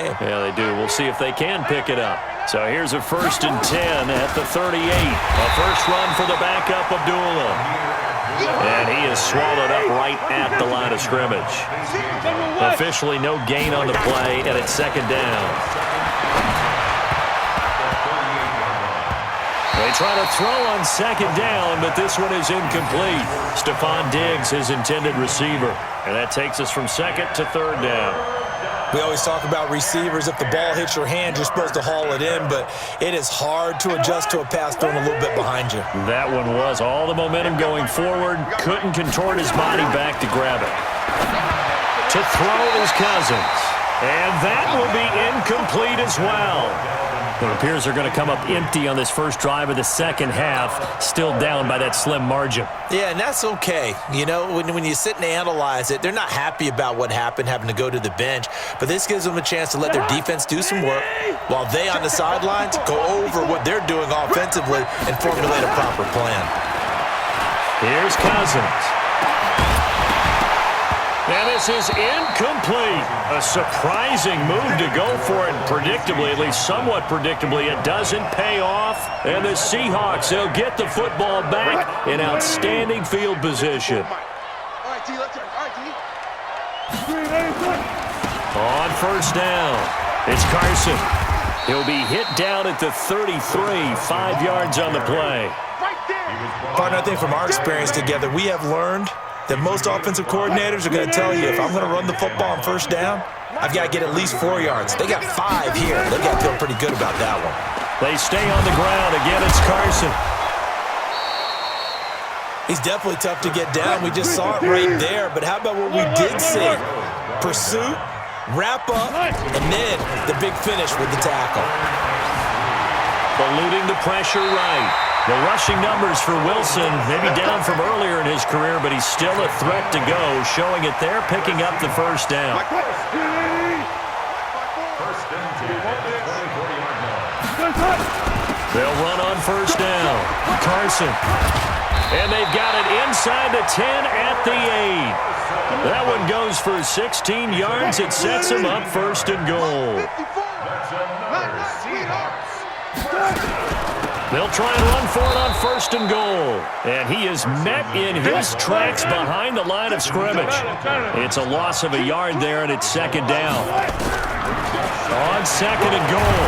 game. Yeah, they do. We'll see if they can pick it up. So here's a 1st and 10 at the 38. A first run for the backup, Abdullah. And he is swallowed up right at the line of scrimmage. Officially no gain on the play, and it's 2nd down. They try to throw on 2nd down, but this one is incomplete. Stephon Diggs, his intended receiver. And that takes us from 2nd to 3rd down. We always talk about receivers. If the ball hits your hand, you're supposed to haul it in, but it is hard to adjust to a pass thrown a little bit behind you. That one was all the momentum going forward. Couldn't contort his body back to grab it. To throw is Cousins. And that will be incomplete as well. It appears they're going to come up empty on this first drive of the second half, still down by that slim margin. Yeah, and that's okay. You know, when you sit and analyze it, they're not happy about what happened, having to go to the bench. But this gives them a chance to let their defense do some work while they on the sidelines go over what they're doing offensively and formulate a proper plan. Here's Cousins. And this is incomplete. A surprising move to go for it. Predictably, at least somewhat predictably, it doesn't pay off. And the Seahawks, they'll get the football back in outstanding field position. On 1st down, it's Carson. He'll be hit down at the 33, 5 yards on the play. Partner, I think from our experience together, we have learned that most offensive coordinators are going to tell you, if I'm going to run the football on 1st down, I've got to get at least 4 yards. They got 5 here. They got to feel pretty good about that one. They stay on the ground. Again, it's Carson. He's definitely tough to get down. We just saw it right there. But how about what we did see? Pursuit, wrap up, and then the big finish with the tackle. Eluding the pressure right. The rushing numbers for Wilson, maybe down from earlier in his career, but he's still a threat to go, showing it there, picking up the 1st down. They'll run on 1st down. Carson. And they've got it inside the 10 at the 8. That one goes for 16 yards. It sets them up 1st and goal. They'll try and run for it on 1st and goal. And he is met in his tracks behind the line of scrimmage. It's a loss of a yard there, and it's 2nd down. On 2nd and goal,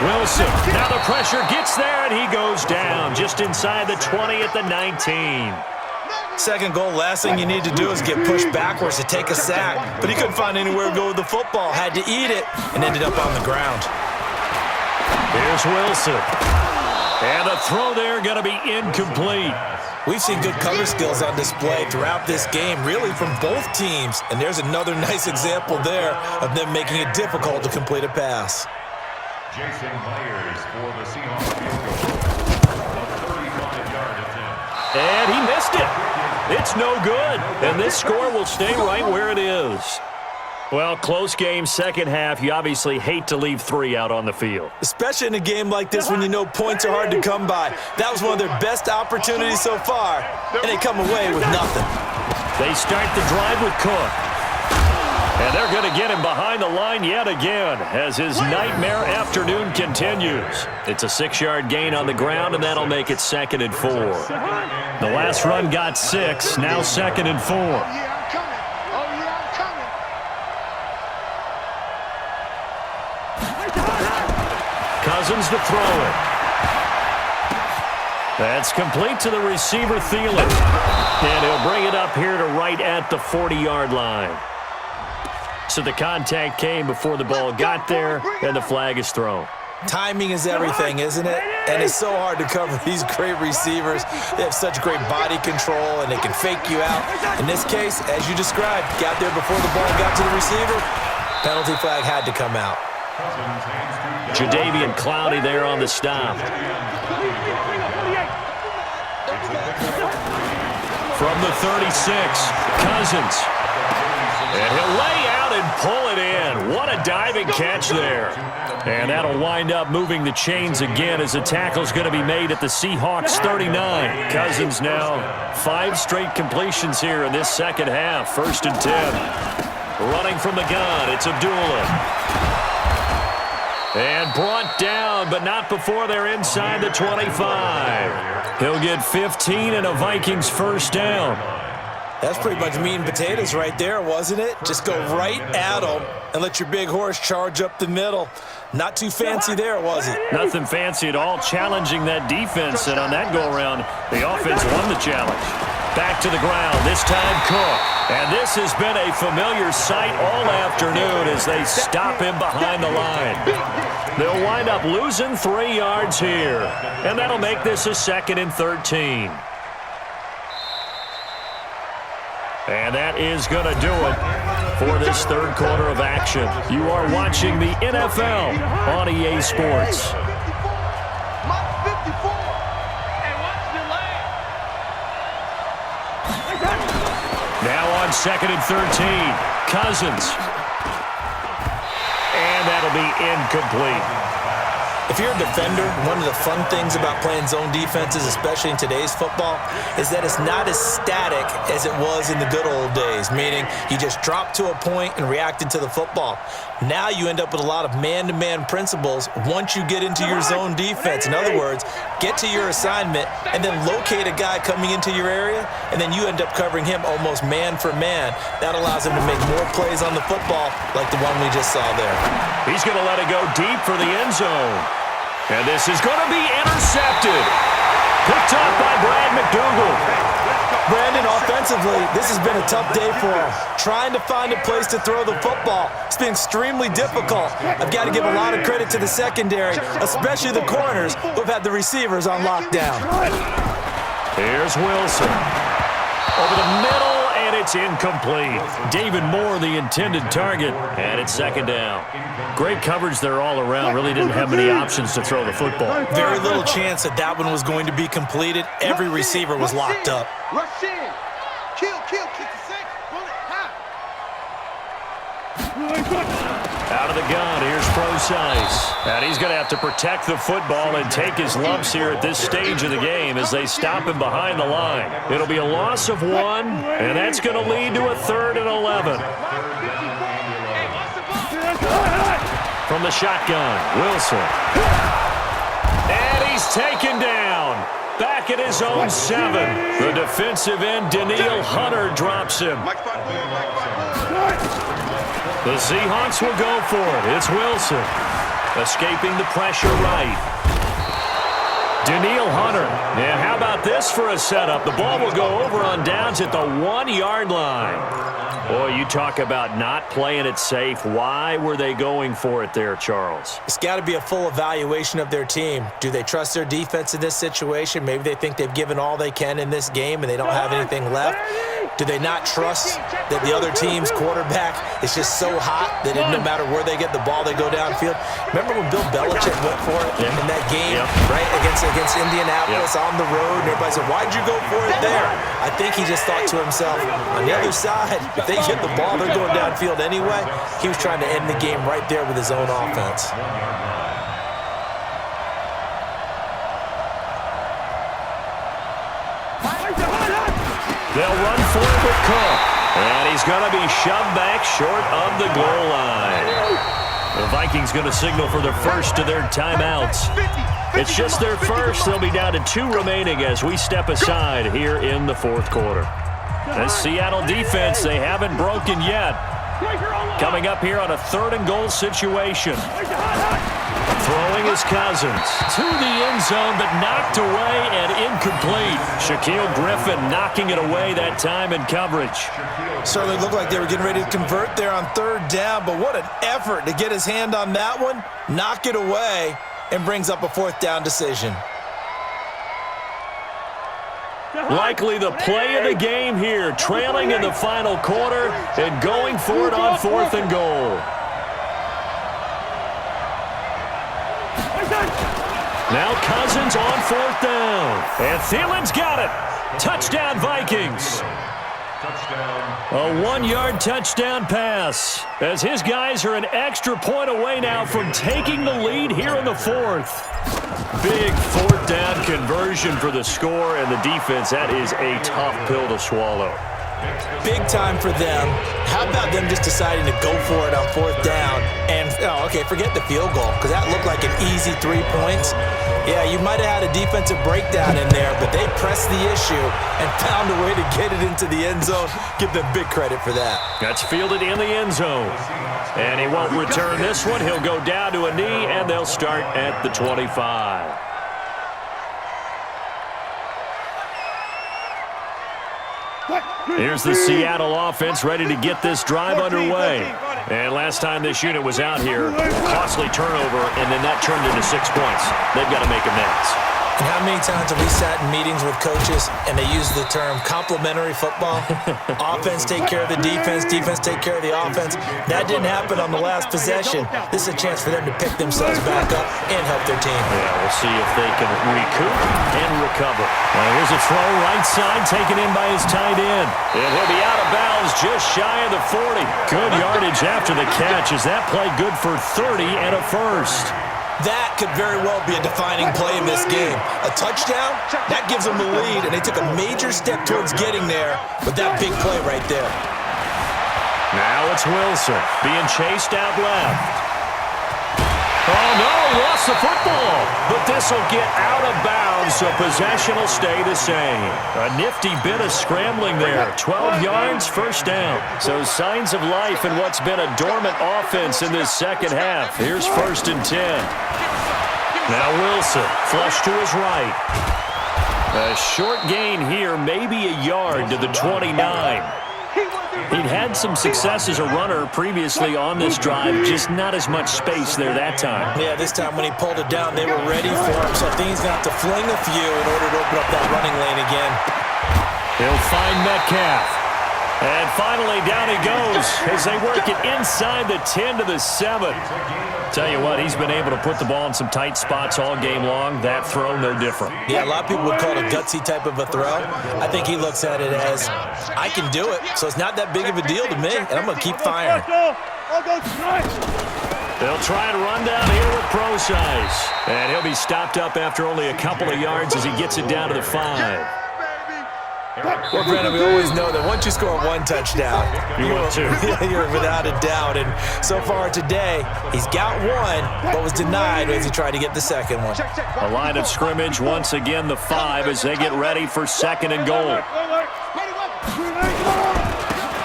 Wilson. Now the pressure gets there, and he goes down just inside the 20 at the 19. 2nd goal, last thing you need to do is get pushed backwards to take a sack. But he couldn't find anywhere to go with the football, had to eat it, and ended up on the ground. Here's Wilson. And the throw there going to be incomplete. We've seen good cover skills on display throughout this game, really from both teams. And there's another nice example there of them making it difficult to complete a pass. Jason Myers for the Seahawks field goal. 35-yard attempt. And he missed it. It's no good. And this score will stay right where it is. Well, close game, second half. You obviously hate to leave 3 out on the field. Especially in a game like this when you know points are hard to come by. That was one of their best opportunities so far, and they come away with nothing. They start the drive with Cook. And they're going to get him behind the line yet again as his nightmare afternoon continues. It's a 6-yard gain on the ground, and that'll make it 2nd and 4. The last run got 6, now 2nd and 4. Cousins to throw it. That's complete to the receiver, Thielen. And he'll bring it up here to right at the 40-yard line. So the contact came before the ball got there, and the flag is thrown. Timing is everything, isn't it? And it's so hard to cover these great receivers. They have such great body control, and they can fake you out. In this case, as you described, got there before the ball got to the receiver. Penalty flag had to come out. Jadeveon Clowney there on the stop. From the 36, Cousins. And he'll lay out and pull it in. What a diving catch there. And that'll wind up moving the chains again as the tackle's going to be made at the Seahawks 39. Cousins now 5 straight completions here in this second half. 1st and 10. Running from the gun, it's Abdullah. And brought down, but not before they're inside the 25. He'll get 15 and a Vikings first down. That's pretty much meat and potatoes right there, wasn't it? Just go right at them and let your big horse charge up the middle. Not too fancy there, was it? Nothing fancy at all, challenging that defense, and on that go-around, the offense won the challenge. Back to the ground, this time Cook. And this has been a familiar sight all afternoon as they stop him behind the line. They'll wind up losing 3 yards here, and that'll make this a 2nd and 13. And that is going to do it for this third quarter of action. You are watching the NFL on EA Sports. Now on 2nd and 13, Cousins. And that'll be incomplete. If you're a defender, one of the fun things about playing zone defenses, especially in today's football, is that it's not as static as it was in the good old days, meaning you just drop to a point and reacted to the football. Now you end up with a lot of man-to-man principles once you get into your zone defense. In other words, get to your assignment and then locate a guy coming into your area, and then you end up covering him almost man for man. That allows him to make more plays on the football like the one we just saw there. He's going to let it go deep for the end zone. And this is going to be intercepted. Picked up by Brad McDougal. Brandon, offensively, this has been a tough day for him. Trying to find a place to throw the football. It's been extremely difficult. I've got to give a lot of credit to the secondary, especially the corners who've had the receivers on lockdown. Here's Wilson. Over the middle, and it's incomplete. David Moore, the intended target, and it's 2nd down. Great coverage there all around. Really didn't have many options to throw the football. Very little chance that that one was going to be completed. Every receiver was locked up. Rush in. Kill, kick the sack. Bullet, high. Out of the gun, here's Procise. And he's going to have to protect the football and take his lumps here at this stage of the game as they stop him behind the line. It'll be a loss of 1, and that's going to lead to a 3rd and 11. From the shotgun, Wilson. And he's taken down. Back at his own 7. The defensive end, Danielle Hunter, drops him. The Seahawks will go for it. It's Wilson. Escaping the pressure right. Danielle Hunter. And how about this for a setup? The ball will go over on downs at the 1-yard line. Boy, you talk about not playing it safe. Why were they going for it there, Charles? It's got to be a full evaluation of their team. Do they trust their defense in this situation? Maybe they think they've given all they can in this game and they don't have anything left. Do they not trust that the other team's quarterback is just so hot that no matter where they get the ball, they go downfield? Remember when Bill Belichick went for it in that game, right, against Indianapolis on the road? And everybody said, why'd you go for it there? I think he just thought to himself, on the other side, if they get the ball, they're going downfield anyway. He was trying to end the game right there with his own offense. They'll run for it with Cook. And he's going to be shoved back short of the goal line. The Vikings going to signal for the first of their timeouts. It's just their first. They'll be down to 2 remaining as we step aside here in the 4th quarter. The Seattle defense, they haven't broken yet. Coming up here on a 3rd and goal situation. Throwing his Cousins to the end zone, but knocked away and incomplete. Shaquille Griffin knocking it away that time in coverage. Certainly looked like they were getting ready to convert there on 3rd down, but what an effort to get his hand on that one, knock it away, and brings up a 4th down decision. Likely the play of the game here, trailing in the final quarter and going for it on 4th and goal. Now Cousins on 4th down. And Thielen's got it. Touchdown, Vikings. A 1-yard touchdown pass as his guys are an extra point away now from taking the lead here in the 4th. Big 4th down conversion for the score, and the defense, that is a tough pill to swallow. Big time for them. How about them just deciding to go for it on 4th down? And, forget the field goal, because that looked like an easy 3 points. Yeah, you might have had a defensive breakdown in there, but they pressed the issue and found a way to get it into the end zone. Give them big credit for that. That's fielded in the end zone. And he won't return this one. He'll go down to a knee, and they'll start at the 25. Here's the Seattle offense ready to get this drive underway. And last time this unit was out here, costly turnover, and then that turned into 6 points. They've got to make amends. And how many times have we sat in meetings with coaches and they use the term complementary football? Offense take care of the defense, defense take care of the offense. That didn't happen on the last possession. This is a chance for them to pick themselves back up and help their team. Yeah, we'll see if they can recoup and recover. Here's a throw right side taken in by his tight end. And he'll be out of bounds just shy of the 40. Good yardage after the catch. Is that play good for 30 and a first? That could very well be a defining play in this game. A touchdown, that gives them the lead, and they took a major step towards getting there with that big play right there. Now it's Wilson being chased out left. Oh, no, lost the football. But this will get out of bounds, so possession will stay the same. A nifty bit of scrambling there. 12 yards, first down. So signs of life in what's been a dormant offense in this second half. Here's 1st and 10. Now Wilson, flush to his right. A short gain here, maybe a yard to the 29. He'd had some success as a runner previously on this drive, just not as much space there that time. Yeah, this time when he pulled it down, they were ready for him, so I think he's going to have to fling a few in order to open up that running lane again. He'll find Metcalf. And finally, down he goes as they work it inside the 10 to the 7. Tell you what, he's been able to put the ball in some tight spots all game long. That throw, no different. Yeah, a lot of people would call it a gutsy type of a throw. I think he looks at it as, I can do it, so it's not that big of a deal to me, and I'm going to keep firing. They'll try and run down here with pro size. And he'll be stopped up after only a couple of yards as he gets it down to the 5. Well, Brandon, we always know that once you score one touchdown, you're without a doubt. And so far today, he's got one, but was denied as he tried to get the second one. A line of scrimmage, once again the 5 as they get ready for 2nd and goal.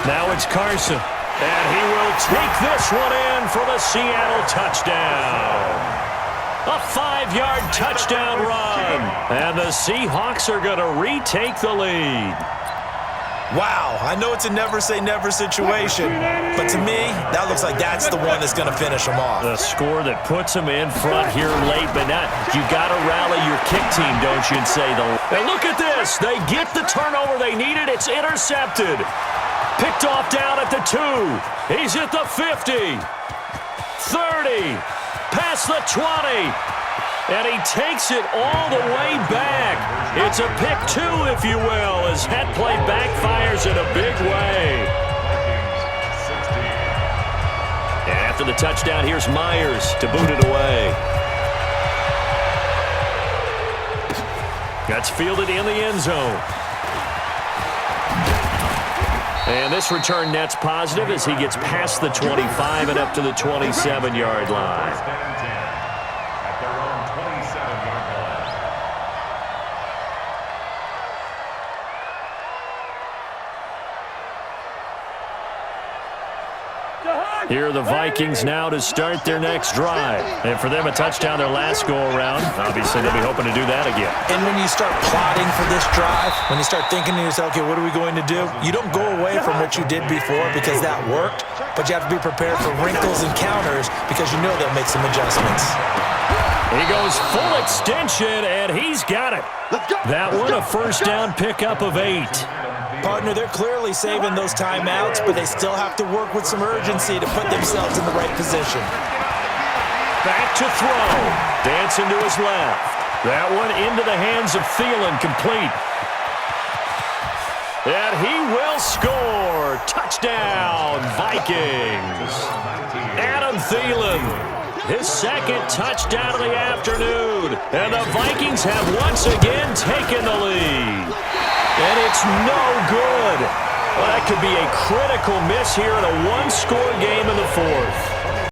Now it's Carson, and he will take this one in for the Seattle touchdown. A 5-yard touchdown run, and the Seahawks are going to retake the lead. Wow, I know it's a never-say-never situation, but to me, that looks like that's the one that's going to finish them off. The score that puts them in front here late, but not. You got to rally your kick team, don't you, and say and look at this. They get the turnover they needed. It's intercepted. Picked off down at the 2. He's at the 50. 30. Past the 20, and he takes it all the way back. It's a pick 2, if you will, as that play backfires in a big way. And after the touchdown, here's Myers to boot it away. That's fielded in the end zone. And this return net's positive as he gets past the 25 and up to the 27-yard line. At their own 27-yard line. Here are the Vikings now to start their next drive. And for them, a touchdown their last go-around. Obviously, they'll be hoping to do that again. And when you start plotting for this drive, when you start thinking to yourself, okay, what are we going to do? You don't go away from what you did before because that worked, but you have to be prepared for wrinkles and counters because you know they'll make some adjustments. He goes full extension, and he's got it. That one, a first down pickup of 8. Partner, they're clearly saving those timeouts, but they still have to work with some urgency to put themselves in the right position. Back to throw. Dancing to his left. That one into the hands of Thielen, complete. And he will score. Touchdown, Vikings. Adam Thielen, his second touchdown of the afternoon. And the Vikings have once again taken the lead. And it's no good. Well, that could be a critical miss here in a one-score game in the fourth.